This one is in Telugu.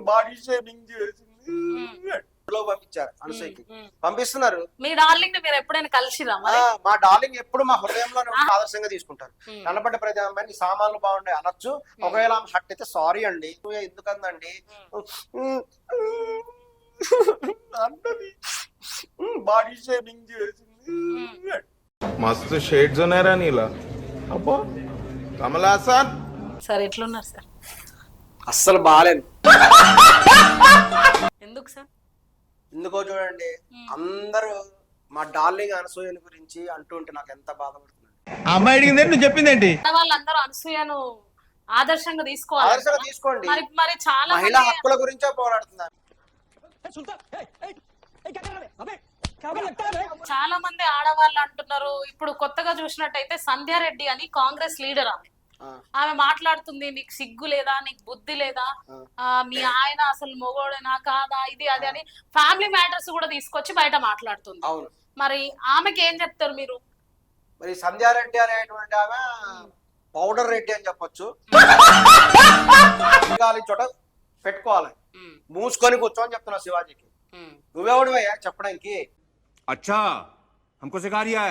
బాడీ షేమింగ్ చేసింది పంపించారు అనసూయకి. పంపిస్తున్నారు. మీ డార్లింగ్ మీరు ఎప్పుడైనా కలిసిరా? మా డార్లింగ్ ఎప్పుడు మా హృదయంలోనే ఆదర్శంగా తీసుకుంటారు. కనపడ్డ ప్రతి అమ్మాయిని సామాన్లు బాగుండే అనొచ్చు. ఒకవేళ హట్ అయితే సారీ అండి ఎందుకందండి అంటది. బాడీ షేమింగ్ చేసింది. मस्त शेड्स ఉన్నారా నీలా? అబ్బో కమలాసన్ సార్ ఎట్లున్నారు సార్? అస్సలు బాగాలేదు. ఎందుకు సార్? ఎందుకో చూడండి, అందరూ మా డార్లింగ్ అనసూయని గురించి అంటూ ఉంటే నాకు ఎంత బాధపడుతుంది. అమ్మాయి అడిగింది నువ్వు చెప్పిందేంటి? వాళ్ళందరూ అనసూయను ఆదర్శంగా తీసుకోవాలి. ఆదర్శంగా తీసుకోండి. మరి చాలా మహిళా హక్కుల గురించే పోరాడుతున్నారు. చాలా మంది ఆడవాళ్ళు అంటున్నారు. ఇప్పుడు కొత్తగా చూసినట్టయితే సంధ్యారెడ్డి అని కాంగ్రెస్ లీడర్ ఆమె మాట్లాడుతుంది, నీకు సిగ్గు లేదా, నీకు బుద్ధి లేదా, మీ ఆయన అసలు మొగోడేనా కాదా, ఇది అది అని ఫ్యామిలీ మ్యాటర్స్ కూడా తీసుకొచ్చి బయట మాట్లాడుతుంది. అవును, మరి ఆమెకి ఏం చెప్తారు మీరు? మరి సంధ్యారెడ్డి అనేటువంటి ఆమె పౌడర్ రెడ్డి అని చెప్పొచ్చు. చోట పెట్టుకోవాలి, మూసుకొని కూర్చోని చెప్తున్నా శివాజీకి. నువ్వెవడివయ్యా చెప్పడానికి? अच्छा हमको सिखा रिया है